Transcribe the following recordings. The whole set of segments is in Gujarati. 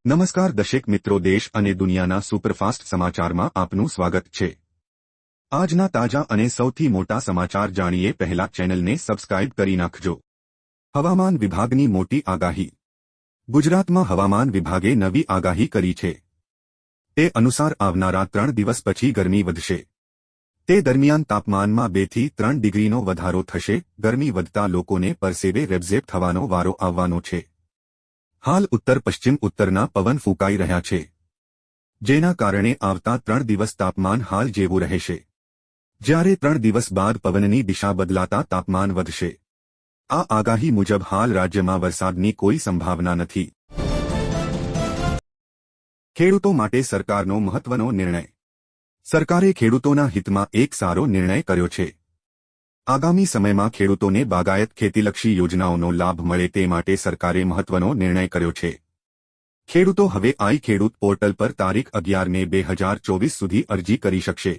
નમસ્કાર દર્શક મિત્રો, દેશ અને દુનિયાના સુપરફાસ્ટ સમાચારમાં આપનું સ્વાગત છે। આજના તાજા અને સૌથી મોટા સમાચાર જાણીએ પહેલા ચેનલને સબસ્ક્રાઇબ કરી નાખજો। હવામાન વિભાગની મોટી આગાહી। ગુજરાતમાં હવામાન વિભાગે નવી આગાહી કરી છે। તે અનુસાર આવનારા 3 દિવસ પછી ગરમી વધશે। તે દરમિયાન તાપમાનમાં 2 થી 3 ડિગ્રીનો વધારો થશે। ગરમી વધતા લોકોને પરસેવે રેબઝેબ થવાનો વારો આવવાનો છે। હાલ ઉત્તર પશ્ચિમ ઉત્તરના પવન ફૂંકાઈ રહ્યા છે, જેના કારણે આવતા 3 દિવસ તાપમાન હાલ જેવું રહેશે, જ્યારે 3 દિવસ બાદ પવનની દિશા બદલાતા તાપમાન વધશે। આ આગાહી મુજબ હાલ રાજ્યમાં વરસાદની કોઈ સંભાવના નથી। ખેડૂતો માટે સરકારનો મહત્વનો નિર્ણય। સરકારે ખેડૂતોના હિતમાં એક સારો નિર્ણય કર્યો છે। આગામી સમયમાં ખેડૂતોને બાગાયત ખેતીલક્ષી યોજનાઓનો લાભ મળે તે માટે સરકારે મહત્વનો નિર્ણય કર્યો છે। ખેડૂતો હવે આઈ ખેડૂત પોર્ટલ પર તારીખ 11 મે 2024 સુધી અરજી કરી શકશે।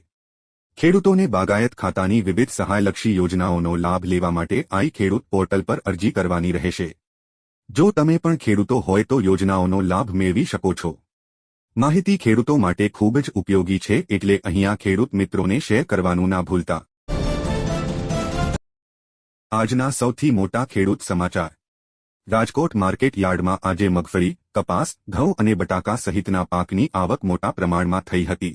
ખેડૂતોને બાગાયત ખાતાની વિવિધ સહાયલક્ષી યોજનાઓનો લાભ લેવા માટે આઈ ખેડૂત પોર્ટલ પર અરજી કરવાની રહેશે। જો તમે પણ ખેડૂતો હોય તો યોજનાઓનો લાભ મેળવી શકો છો। માહિતી ખેડૂતો માટે ખૂબ જ ઉપયોગી છે, એટલે અહીંયા ખેડૂત મિત્રોને શેર કરવાનું ના ભૂલતા। આજના સૌથી મોટા ખેડૂત સમાચાર। રાજકોટ માર્કેટ યાર્ડમાં આજે મગફળી, કપાસ, ઘઉં અને બટાકા સહિતના પાકની આવક મોટા પ્રમાણમાં થઈ હતી।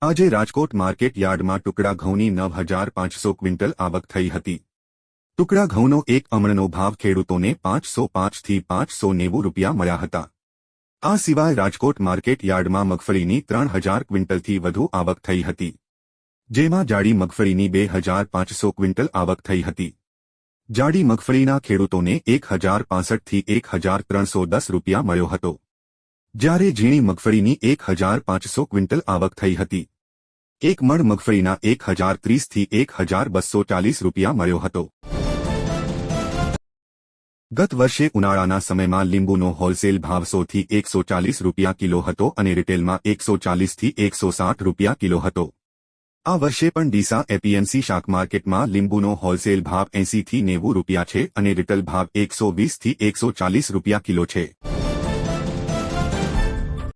આજે રાજકોટ માર્કેટ યાર્ડમાં ટુકડા ઘઉંની 9500 ક્વિન્ટલ આવક થઈ હતી। ટુકડા ઘઉંનો એક અમણનો ભાવ ખેડૂતોને 505 થી 590 રૂપિયા મળ્યા હતા। આ સિવાય રાજકોટ માર્કેટ યાર્ડમાં મગફળીની 3000 ક્વિન્ટલથી વધુ આવક થઈ હતી, જેમાં જાડી મગફળીની 2500 ક્વિન્ટલ આવક થઈ હતી। જાડી મગફળીના ખેડૂતોને 1065 થી 1310 રૂપિયા મળ્યો હતો, જ્યારે ઝીણી મગફળીની 1500 ક્વિન્ટલ આવક થઈ હતી। એક મણ મગફળીના 1030 થી 1240 રૂપિયા મળ્યો હતો। ગત વર્ષે ઉનાળાના સમયમાં લીંબુનો હોલસેલ ભાવ 100 થી 140 રૂપિયા કિલો હતો અને રિટેલમાં 140 થી 160 રૂપિયા કિલો હતો। આ વર્ષે પણ ડીસા એપીએમસી શાક માર્કેટમાં લીંબુનો હોલસેલ ભાવ 80 થી 90 રૂપિયા છે અને રિટેલ ભાવ 120 થી 140 રૂપિયા કિલો છે।